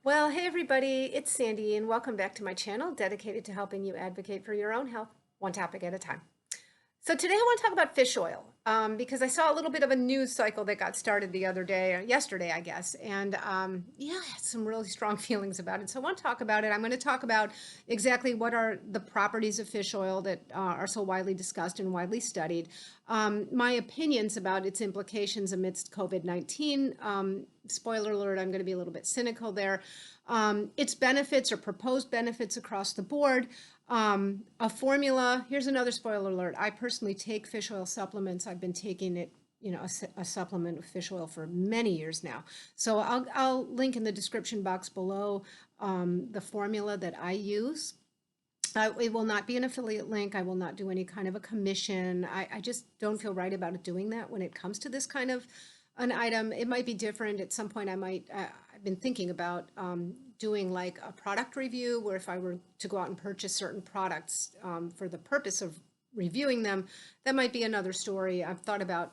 Well, hey everybody, it's Sandy, and welcome back to my channel dedicated to helping you advocate for your own health, one topic at a time. So today I want to talk about fish oil because I saw a little bit of a news cycle that got started the other day, or yesterday, I guess, and yeah, I had some really strong feelings about it. So I want to talk about it. I'm going to talk about exactly what are the properties of fish oil that are so widely discussed and widely studied, my opinions about its implications amidst COVID-19. Spoiler alert, I'm going to be a little bit cynical there. Its benefits or proposed benefits across the board. A formula, here's another spoiler alert. I personally take fish oil supplements. I've been taking it, a supplement of fish oil for many years now. So I'll link in the description box below the formula that I use. It will not be an affiliate link. I will not do any kind of a commission. I just don't feel right about doing that when it comes to this kind of an item. It might be different at some point. I've been thinking about doing like a product review where if I were to go out and purchase certain products for the purpose of reviewing them, that might be another story. I've thought about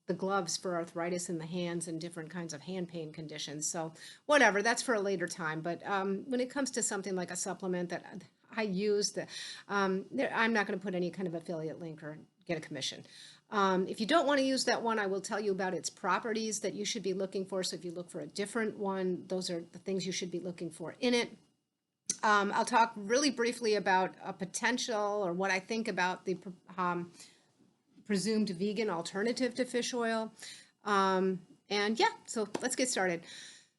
the gloves for arthritis in the hands and different kinds of hand pain conditions. So whatever, that's for a later time. But when it comes to something like a supplement that I use, I'm not going to put any kind of affiliate link or get a commission. If you don't want to use that one, I will tell you about its properties that you should be looking for. So if you look for a different one, those are the things you should be looking for in it. I'll talk really briefly about a potential or what I think about the presumed vegan alternative to fish oil. And yeah, so let's get started.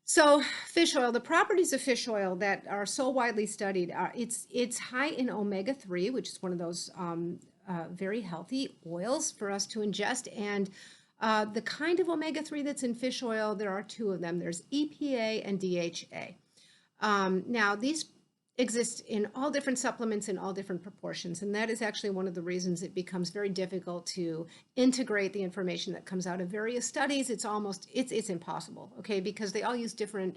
So fish oil, the properties of fish oil that are so widely studied are it's high in omega-3, which is one of those very healthy oils for us to ingest. And the kind of omega-3 that's in fish oil, there are two of them. There's EPA and DHA. Now, these exist in all different supplements in all different proportions, and that is actually one of the reasons it becomes very difficult to integrate the information that comes out of various studies. It's impossible, okay, because they all use different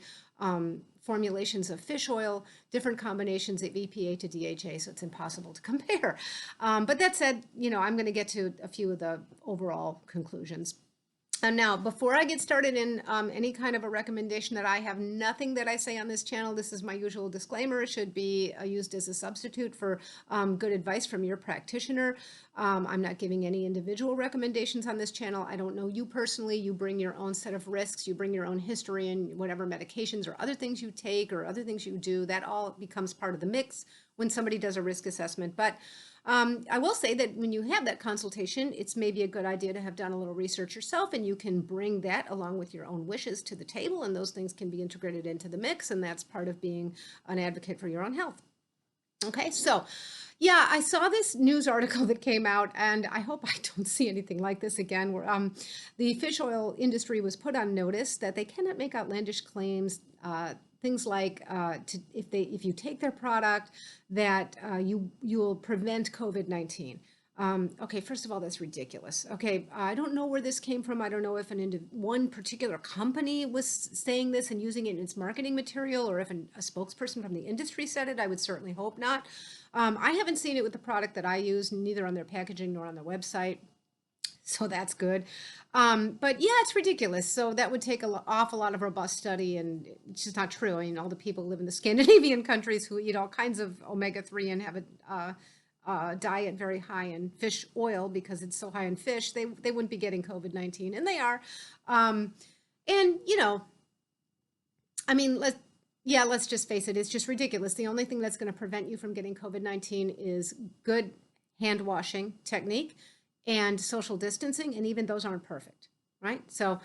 formulations of fish oil, different combinations of EPA to DHA, so it's impossible to compare. But that said, I'm going to get to a few of the overall conclusions. And now, before I get started in any kind of a recommendation, that I have nothing that I say on this channel. This is my usual disclaimer. It should be used as a substitute for good advice from your practitioner. I'm not giving any individual recommendations on this channel. I don't know you personally. You bring your own set of risks. You bring your own history and whatever medications or other things you take or other things you do. That all becomes part of the mix when somebody does a risk assessment. But I will say that when you have that consultation, it's maybe a good idea to have done a little research yourself, and you can bring that along with your own wishes to the table, and those things can be integrated into the mix, and that's part of being an advocate for your own health. Okay, so yeah, I saw this news article that came out, and I hope I don't see anything like this again, where the fish oil industry was put on notice that they cannot make outlandish claims, things like if you take their product, that you'll prevent COVID-19. Okay, first of all, that's ridiculous. Okay, I don't know where this came from. I don't know if one particular company was saying this and using it in its marketing material, or if a spokesperson from the industry said it. I would certainly hope not. I haven't seen it with the product that I use, neither on their packaging nor on their website. So that's good. But yeah, it's ridiculous. So that would take an awful lot of robust study, and it's just not true. I mean, all the people who live in the Scandinavian countries who eat all kinds of omega-3 and have a diet very high in fish oil because it's so high in fish, they wouldn't be getting COVID-19, and they are. And I mean, let's just face it, it's just ridiculous. The only thing that's going to prevent you from getting COVID-19 is good hand washing technique and social distancing, and even those aren't perfect, right? So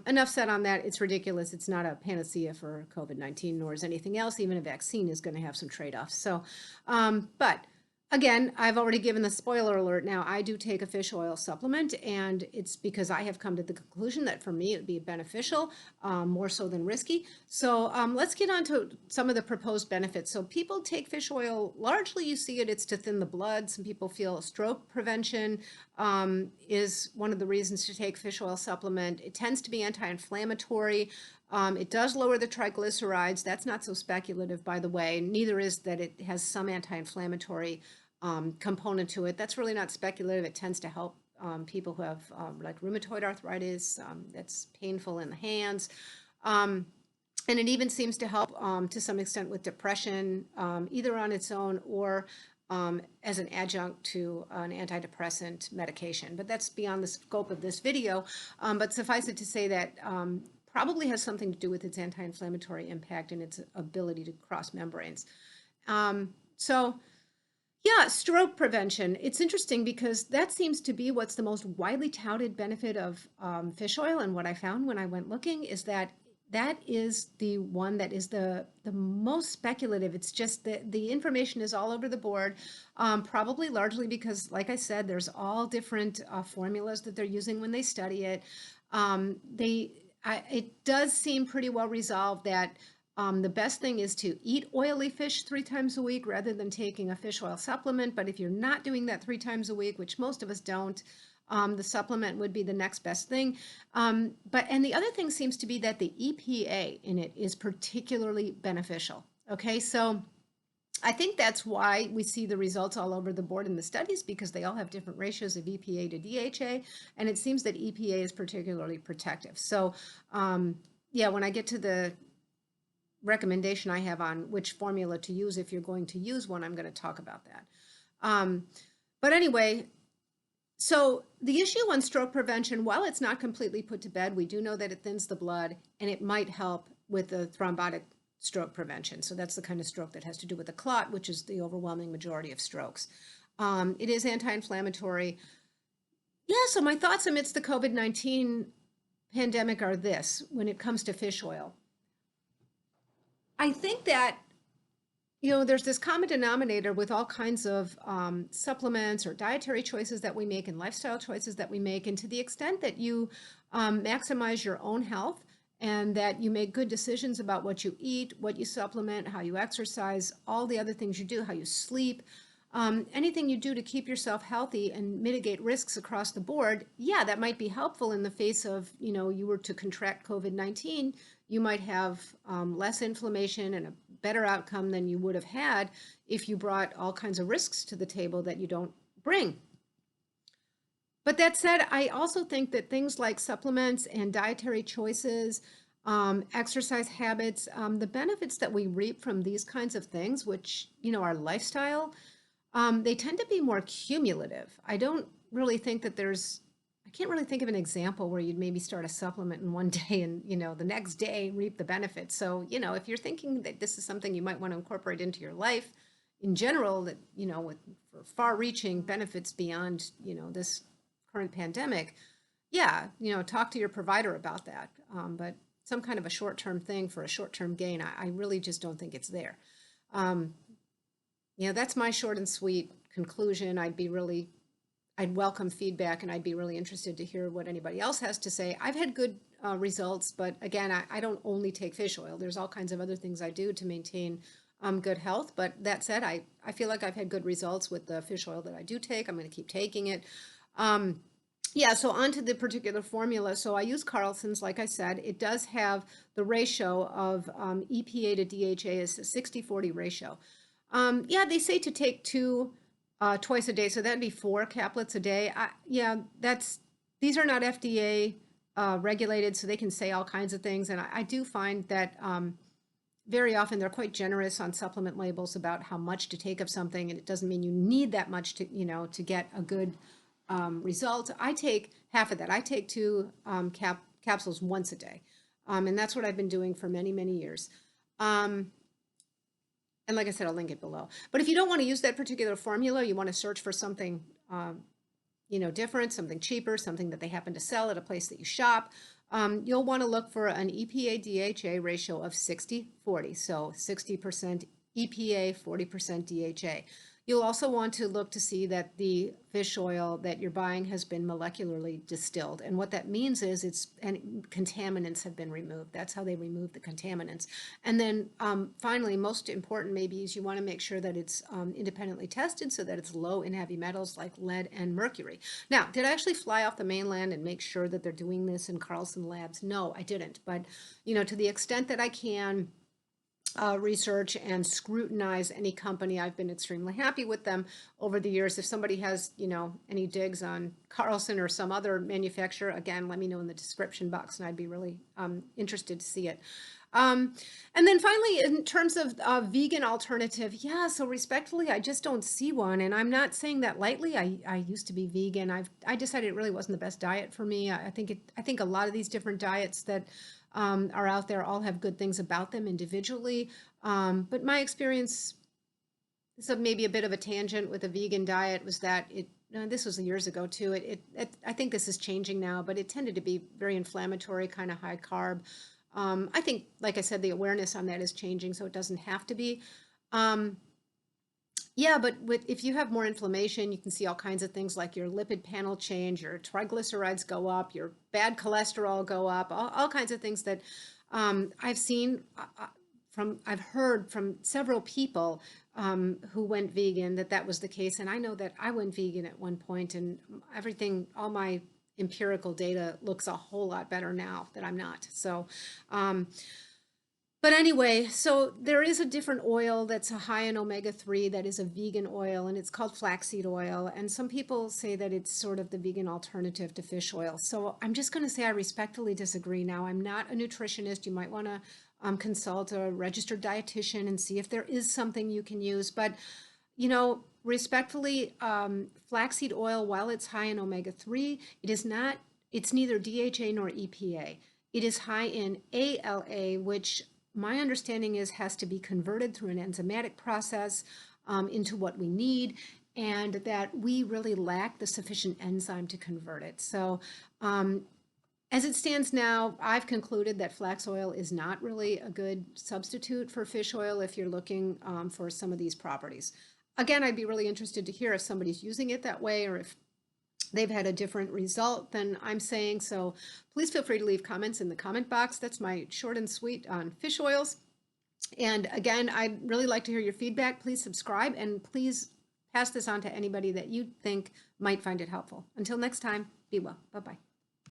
enough said on that. It's ridiculous. It's not a panacea for COVID-19, nor is anything else. Even a vaccine is going to have some trade-offs. So, but again, I've already given the spoiler alert. Now, I do take a fish oil supplement, and it's because I have come to the conclusion that for me it would be beneficial, more so than risky. So let's get on to some of the proposed benefits. So people take fish oil, largely you see it's to thin the blood. Some people feel stroke prevention is one of the reasons to take fish oil supplement. It tends to be anti-inflammatory. It does lower the triglycerides. That's not so speculative, by the way. Neither is that it has some anti-inflammatory component to it. That's really not speculative. It tends to help people who have like rheumatoid arthritis that's painful in the hands. And it even seems to help to some extent with depression, either on its own or as an adjunct to an antidepressant medication. But that's beyond the scope of this video. But suffice it to say that probably has something to do with its anti-inflammatory impact and its ability to cross membranes. So yeah, stroke prevention. It's interesting because that seems to be what's the most widely touted benefit of fish oil. And what I found when I went looking is that that is the one that is the most speculative. It's just that the information is all over the board, probably largely because, like I said, there's all different formulas that they're using when they study it. It does seem pretty well resolved that the best thing is to eat oily fish 3 times a week rather than taking a fish oil supplement. But if you're not doing that 3 times a week, which most of us don't, the supplement would be the next best thing. And the other thing seems to be that the EPA in it is particularly beneficial. Okay, so I think that's why we see the results all over the board in the studies, because they all have different ratios of EPA to DHA, and it seems that EPA is particularly protective. So yeah, when I get to the recommendation I have on which formula to use, if you're going to use one, I'm going to talk about that. But anyway, so the issue on stroke prevention, while it's not completely put to bed, we do know that it thins the blood and it might help with the thrombotic stroke prevention. So that's the kind of stroke that has to do with a clot, which is the overwhelming majority of strokes. It is anti-inflammatory. Yeah, so my thoughts amidst the COVID-19 pandemic are this: when it comes to fish oil, I think that, there's this common denominator with all kinds of supplements or dietary choices that we make and lifestyle choices that we make. And to the extent that you maximize your own health and that you make good decisions about what you eat, what you supplement, how you exercise, all the other things you do, how you sleep, anything you do to keep yourself healthy and mitigate risks across the board, yeah, that might be helpful in the face of, you were to contract COVID-19, you might have less inflammation and a better outcome than you would have had if you brought all kinds of risks to the table that you don't bring. But that said, I also think that things like supplements and dietary choices, exercise habits, the benefits that we reap from these kinds of things, which, our lifestyle, they tend to be more cumulative. I don't really think that I can't really think of an example where you'd maybe start a supplement in one day and, the next day reap the benefits. So, if you're thinking that this is something you might want to incorporate into your life in general, that, with for far-reaching benefits beyond, this current pandemic, yeah, talk to your provider about that. But some kind of a short-term thing for a short-term gain, I really just don't think it's there. That's my short and sweet conclusion. I'd welcome feedback, and I'd be really interested to hear what anybody else has to say. I've had good results, but again, I don't only take fish oil. There's all kinds of other things I do to maintain good health. But that said, I feel like I've had good results with the fish oil that I do take. I'm going to keep taking it. Yeah, so on to the particular formula. So I use Carlson's, like I said. It does have the ratio of EPA to DHA is a 60-40 ratio. Yeah, they say to take 2 twice a day, so that'd be 4 caplets a day. These are not FDA regulated, so they can say all kinds of things. And I do find that very often they're quite generous on supplement labels about how much to take of something, and it doesn't mean you need that much to, to get a good result. I take half of that. I take 2 capsules once a day, and that's what I've been doing for many, many years. And like I said, I'll link it below. But if you don't want to use that particular formula, you want to search for something, different, something cheaper, something that they happen to sell at a place that you shop, you'll want to look for an EPA-DHA ratio of 60-40. So 60% EPA, 40% DHA. You'll also want to look to see that the fish oil that you're buying has been molecularly distilled. And what that means is contaminants have been removed. That's how they remove the contaminants. And then finally, most important maybe, is you want to make sure that it's independently tested so that it's low in heavy metals like lead and mercury. Now, did I actually fly off the mainland and make sure that they're doing this in Carlson labs? No, I didn't. But, to the extent that I can, research and scrutinize any company, I've been extremely happy with them over the years. If somebody has, any digs on Carlson or some other manufacturer, again, let me know in the description box, and I'd be really interested to see it. Um, and then finally, in terms of vegan alternative, yeah, so respectfully, I just don't see one. And I'm not saying that lightly. I used to be vegan. I decided it really wasn't the best diet for me. I think a lot of these different diets that are out there all have good things about them individually. But my experience, so maybe a bit of a tangent with a vegan diet, was that this was years ago too. I think this is changing now, but it tended to be very inflammatory, kind of high carb. I think, like I said, the awareness on that is changing, so it doesn't have to be. Um, yeah, but if you have more inflammation, you can see all kinds of things like your lipid panel change, your triglycerides go up, your bad cholesterol go up, all kinds of things that I've seen I've heard from several people who went vegan that was the case. And I know that I went vegan at one point, and all my empirical data looks a whole lot better now that I'm not. So, but anyway, so there is a different oil that's a high in omega-3 that is a vegan oil, and it's called flaxseed oil. And some people say that it's sort of the vegan alternative to fish oil. So I'm just going to say I respectfully disagree. Now, I'm not a nutritionist. You might want to consult a registered dietitian and see if there is something you can use. But, respectfully, flaxseed oil, while it's high in omega-3, it's neither DHA nor EPA. It is high in ALA, which my understanding is has to be converted through an enzymatic process into what we need, and that we really lack the sufficient enzyme to convert it. So as it stands now, I've concluded that flax oil is not really a good substitute for fish oil if you're looking for some of these properties. Again, I'd be really interested to hear if somebody's using it that way or if they've had a different result than I'm saying. So please feel free to leave comments in the comment box. That's my short and sweet on fish oils. And again, I'd really like to hear your feedback. Please subscribe, and please pass this on to anybody that you think might find it helpful. Until next time, be well. Bye-bye.